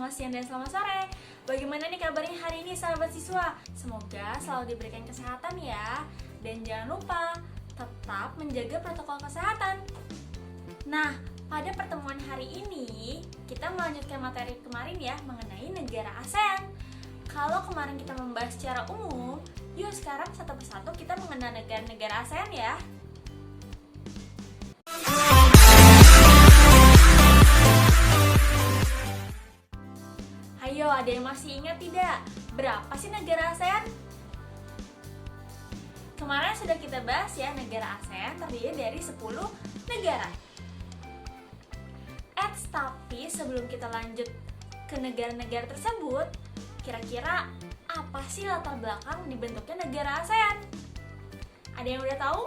selamat siang dan selamat sore. Bagaimana nih kabarnya hari ini sahabat siswa? Semoga selalu diberikan kesehatan ya. Dan jangan lupa tetap menjaga protokol kesehatan. Nah, pada pertemuan hari ini kita melanjutkan materi kemarin ya mengenai negara ASEAN. Kalau kemarin kita membahas secara umum, yuk sekarang satu persatu kita mengenal negara-negara ASEAN ya. Ayo, ada yang masih ingat tidak? Berapa sih negara ASEAN? Kemarin sudah kita bahas ya, negara ASEAN terdiri dari 10 negara. Tapi sebelum kita lanjut ke negara-negara tersebut, kira-kira apa sih latar belakang dibentuknya negara ASEAN? Ada yang udah tahu?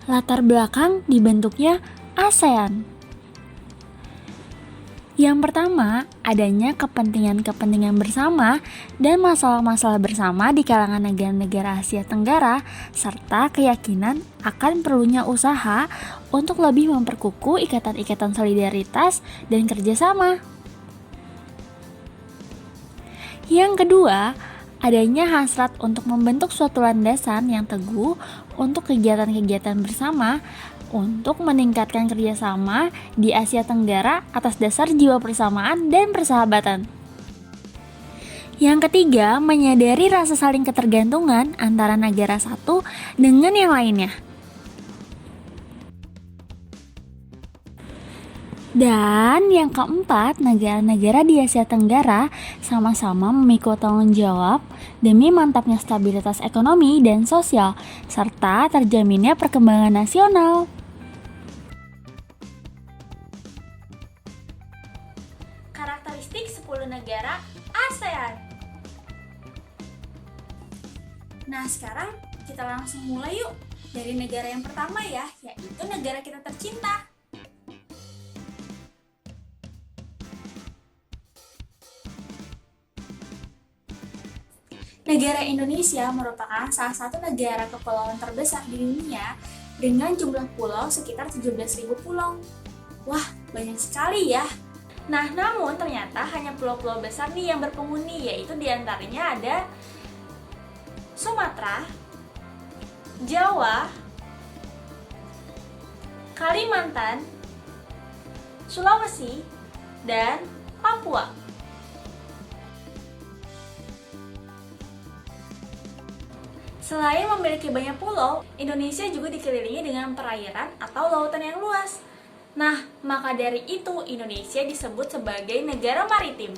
Latar belakang dibentuknya ASEAN. Yang pertama, adanya kepentingan-kepentingan bersama dan masalah-masalah bersama di kalangan negara-negara Asia Tenggara, serta keyakinan akan perlunya usaha untuk lebih memperkukuh ikatan-ikatan solidaritas dan kerjasama. Yang kedua, adanya hasrat untuk membentuk suatu landasan yang teguh untuk kegiatan-kegiatan bersama untuk meningkatkan kerjasama di Asia Tenggara atas dasar jiwa persamaan dan persahabatan. Yang ketiga, menyadari rasa saling ketergantungan antara negara satu dengan yang lainnya. Dan yang keempat, negara-negara di Asia Tenggara sama-sama memikul tanggung jawab demi mantapnya stabilitas ekonomi dan sosial, serta terjaminnya perkembangan nasional. Karakteristik 10 negara ASEAN. Nah, sekarang kita langsung mulai yuk dari negara yang pertama ya, yaitu negara kita tercinta. Negara Indonesia merupakan salah satu negara kepulauan terbesar di dunia dengan jumlah pulau sekitar 17.000 pulau. Wah, banyak sekali ya. Nah, namun ternyata hanya pulau-pulau besar nih yang berpenghuni, yaitu diantaranya ada Sumatera, Jawa, Kalimantan, Sulawesi, dan Papua. Selain memiliki banyak pulau, Indonesia juga dikelilingi dengan perairan atau lautan yang luas. Nah, maka dari itu Indonesia disebut sebagai negara maritim.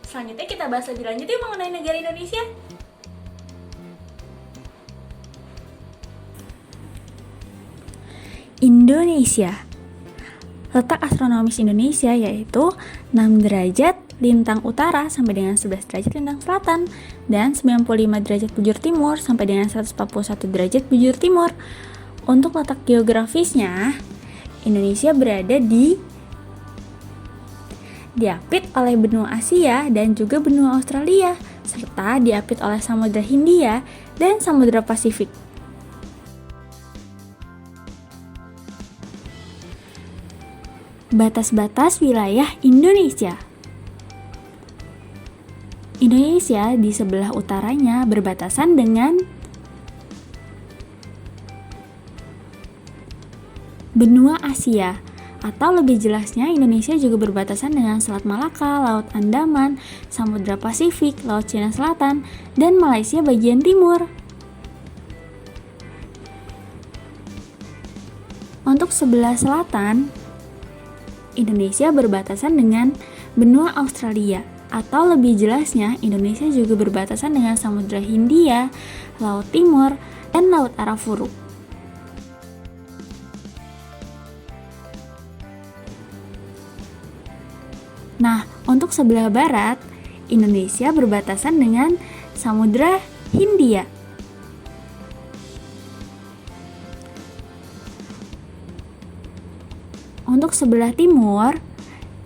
Selanjutnya kita bahas lebih lanjut yuk mengenai negara Indonesia. Indonesia. Letak astronomis Indonesia yaitu 6 derajat lintang utara sampai dengan 11 derajat lintang selatan dan 95 derajat bujur timur sampai dengan 141 derajat bujur timur. Untuk letak geografisnya, Indonesia berada diapit oleh benua Asia dan juga benua Australia, serta diapit oleh Samudra Hindia dan Samudra Pasifik. Batas-batas wilayah Indonesia. Indonesia di sebelah utaranya berbatasan dengan benua Asia, atau lebih jelasnya Indonesia juga berbatasan dengan Selat Malaka, Laut Andaman, Samudra Pasifik, Laut Cina Selatan, dan Malaysia bagian timur. Untuk sebelah selatan, Indonesia berbatasan dengan benua Australia, atau lebih jelasnya Indonesia juga berbatasan dengan Samudra Hindia, Laut Timur, dan Laut Arafuru. Nah, untuk sebelah barat, Indonesia berbatasan dengan Samudra Hindia. Untuk sebelah timur,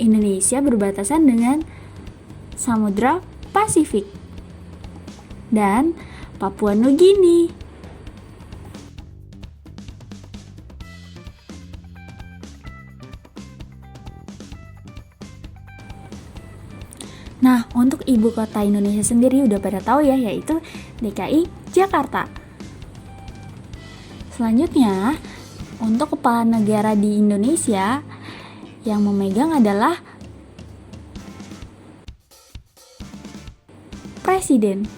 Indonesia berbatasan dengan Samudra Pasifik dan Papua Nugini. ibu kota Indonesia sendiri udah pada tahu ya, yaitu DKI Jakarta. Selanjutnya, untuk kepala negara di Indonesia yang memegang adalah Presiden.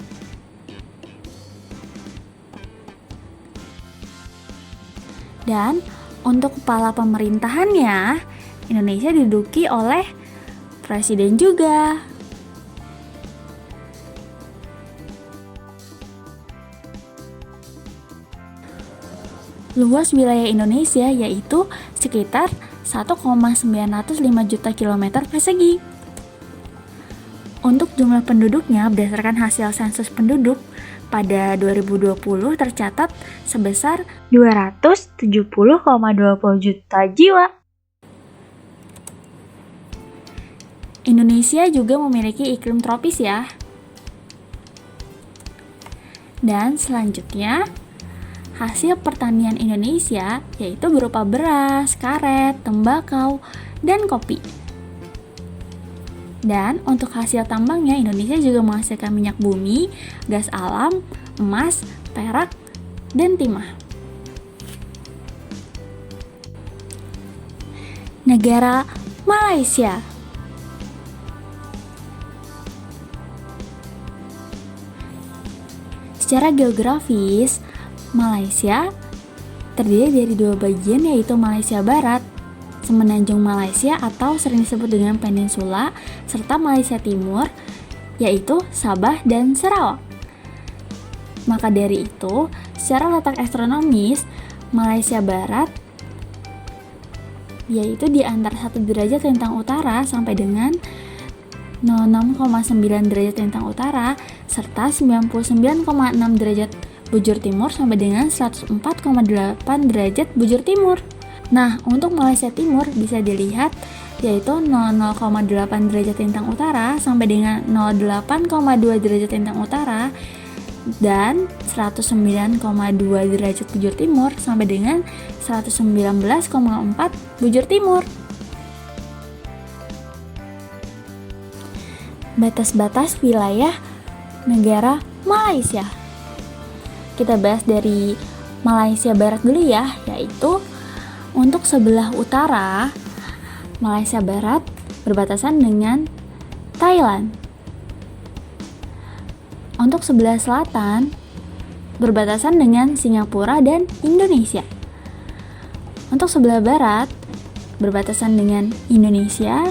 Dan untuk kepala pemerintahannya, Indonesia diduduki oleh Presiden juga. Luas wilayah Indonesia yaitu sekitar 1,905 juta kilometer persegi. Untuk jumlah penduduknya berdasarkan hasil sensus penduduk pada 2020 tercatat sebesar 270,20 juta jiwa. Indonesia juga memiliki iklim tropis ya. Dan selanjutnya, hasil pertanian Indonesia yaitu berupa beras, karet, tembakau, dan kopi. Dan untuk hasil tambangnya, Indonesia juga menghasilkan minyak bumi, gas alam, emas, perak, dan timah. Negara Malaysia. Secara geografis, Malaysia terdiri dari dua bagian yaitu Malaysia Barat, Semenanjung Malaysia atau sering disebut dengan peninsula, serta Malaysia Timur, yaitu Sabah dan Sarawak. Maka dari itu, secara letak astronomis, Malaysia Barat yaitu di antara 1 derajat lintang utara sampai dengan 06,9 derajat lintang utara, serta 99,6 derajat bujur timur sampai dengan 104,8 derajat bujur timur. Nah, untuk Malaysia Timur bisa dilihat yaitu 00,8 derajat lintang utara sampai dengan 08,2 derajat lintang utara dan 109,2 derajat bujur timur sampai dengan 119,4 bujur timur. Batas-batas wilayah negara Malaysia. Kita bahas dari Malaysia Barat dulu ya, yaitu untuk sebelah utara, Malaysia Barat berbatasan dengan Thailand. Untuk sebelah selatan, berbatasan dengan Singapura dan Indonesia. Untuk sebelah barat, berbatasan dengan Indonesia.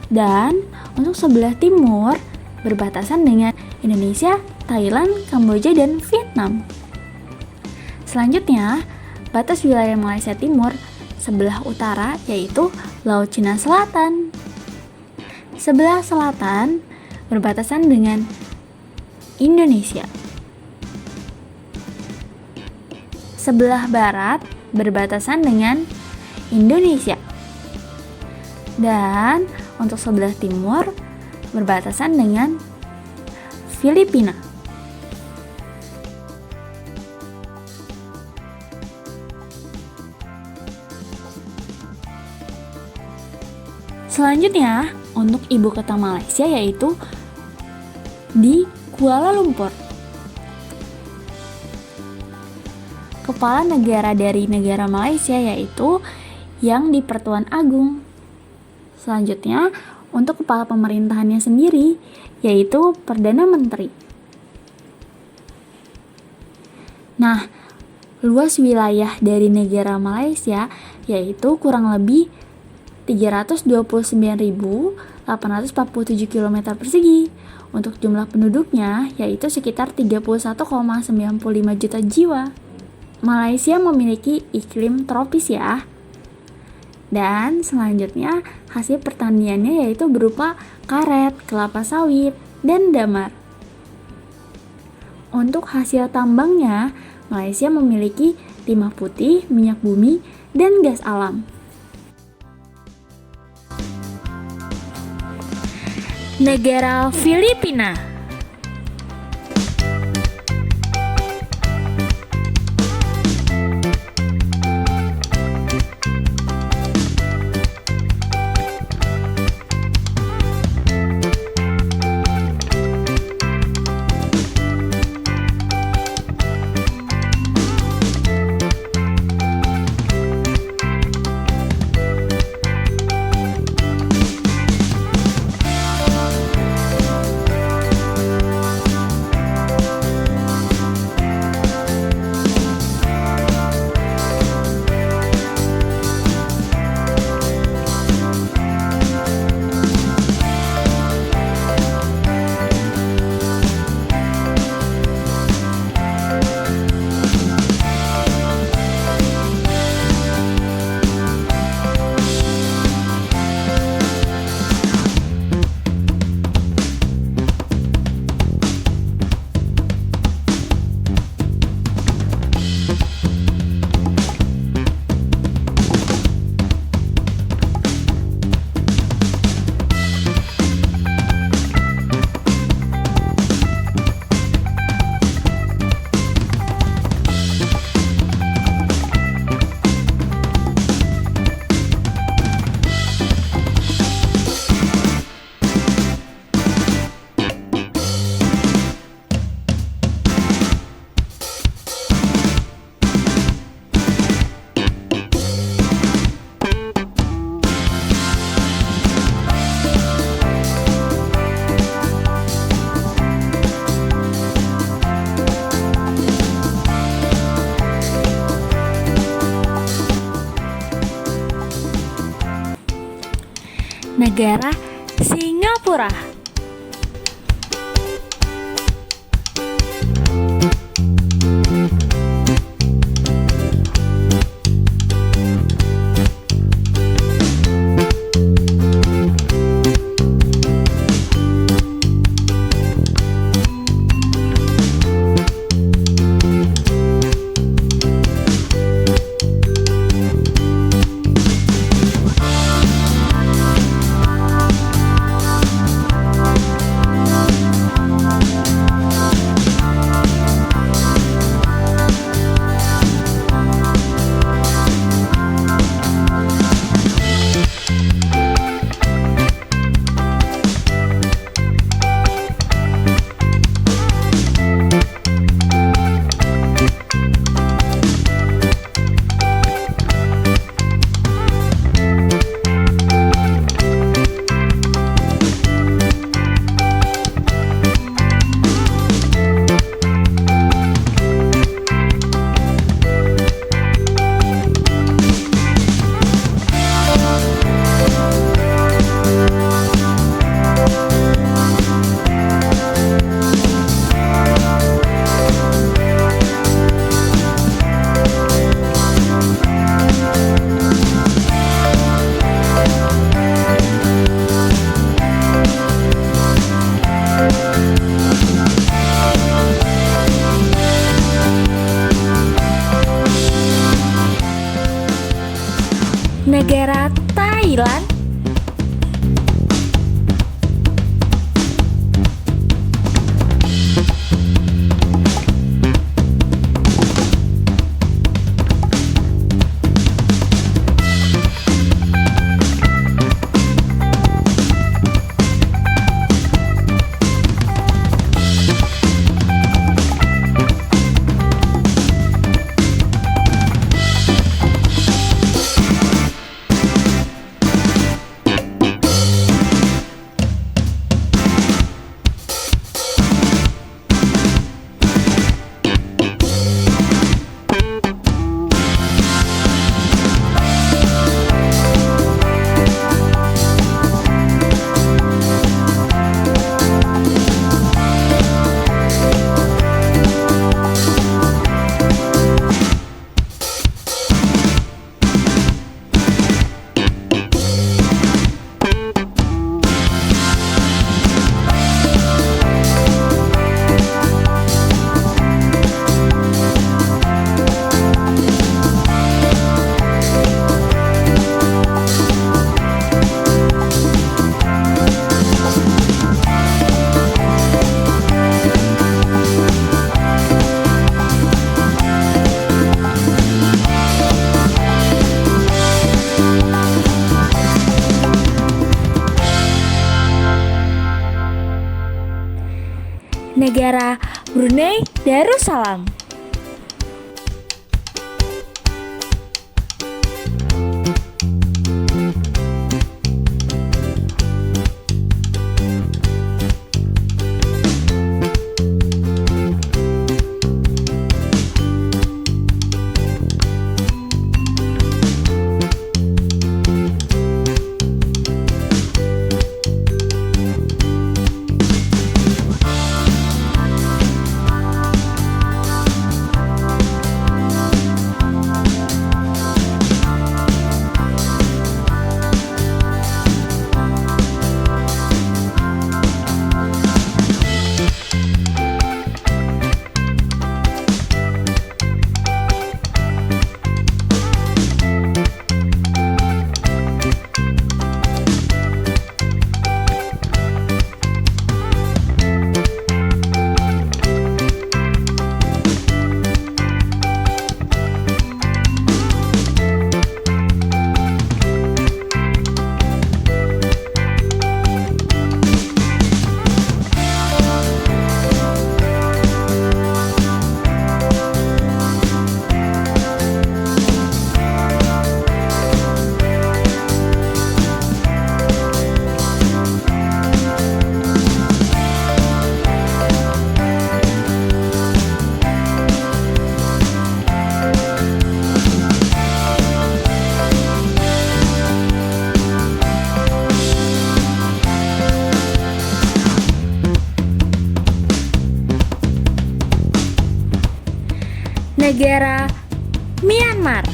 Dan untuk sebelah timur, berbatasan dengan Indonesia, Thailand, Kamboja, dan Vietnam. Selanjutnya, batas wilayah Malaysia Timur sebelah utara yaitu Laut Cina Selatan. Sebelah selatan berbatasan dengan Indonesia. Sebelah barat berbatasan dengan Indonesia. Dan untuk sebelah timur berbatasan dengan Filipina. Selanjutnya, untuk ibu kota Malaysia yaitu di Kuala Lumpur. Kepala negara dari negara Malaysia yaitu Yang di-Pertuan Agong. Selanjutnya, untuk kepala pemerintahannya sendiri yaitu Perdana Menteri. Nah, luas wilayah dari negara Malaysia yaitu kurang lebih 329.847 km persegi. Untuk jumlah penduduknya yaitu sekitar 31,95 juta jiwa. Malaysia memiliki iklim tropis ya. Dan selanjutnya hasil pertaniannya yaitu berupa karet, kelapa sawit, dan damar. Untuk hasil tambangnya, Malaysia memiliki timah putih, minyak bumi, dan gas alam. Negara Filipina. Negara Singapura. Negara Thailand. Negara Brunei Darussalam. Negara Myanmar.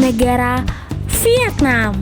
Negara Vietnam.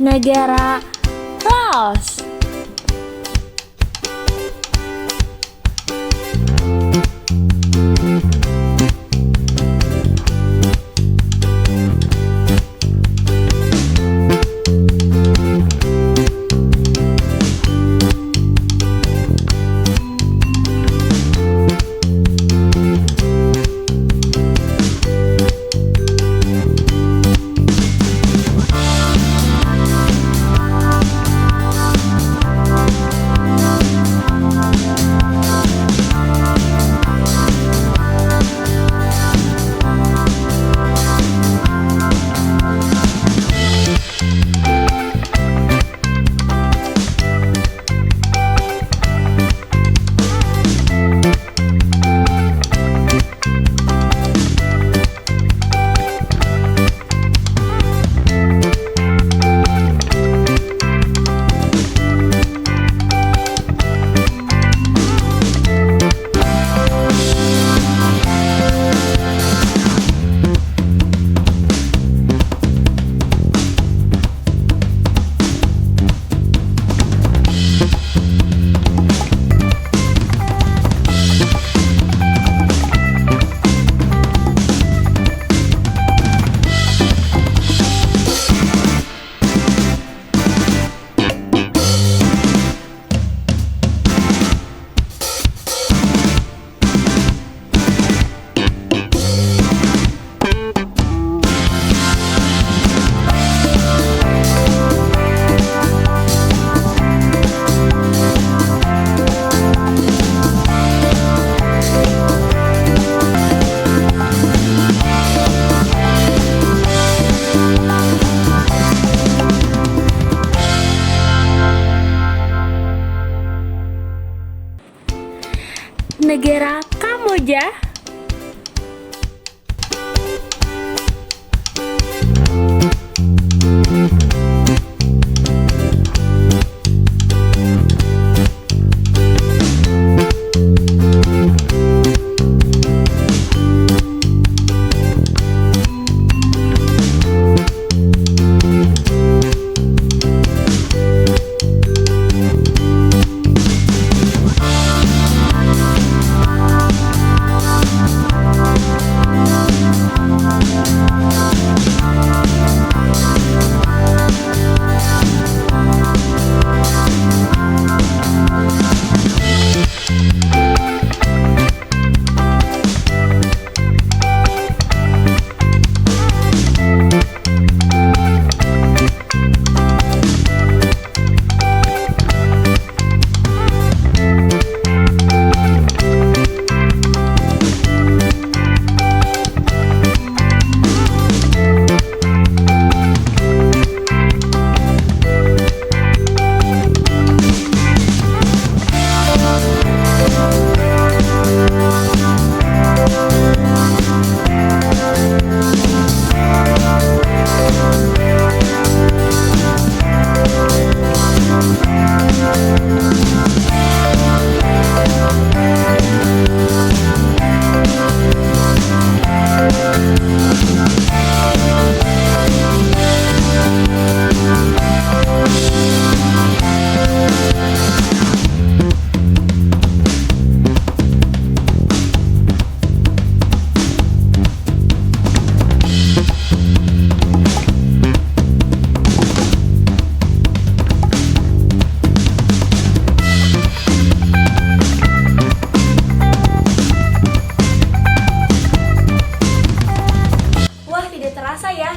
Negara Laos. Negara Kamboja.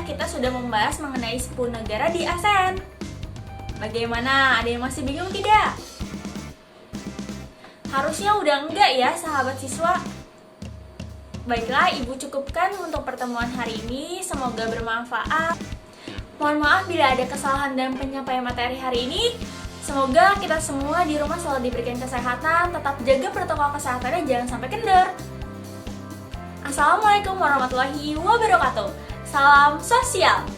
Kita sudah membahas mengenai 10 negara di ASEAN. Bagaimana? Ada yang masih bingung tidak? Harusnya udah enggak ya, sahabat siswa? Baiklah, Ibu cukupkan untuk pertemuan hari ini. Semoga bermanfaat. Mohon maaf bila ada kesalahan dalam penyampaian materi hari ini. Semoga kita semua di rumah selalu diberikan kesehatan, tetap jaga protokol kesehatannya, jangan sampai kendor. Assalamualaikum warahmatullahi wabarakatuh. Salam sosial.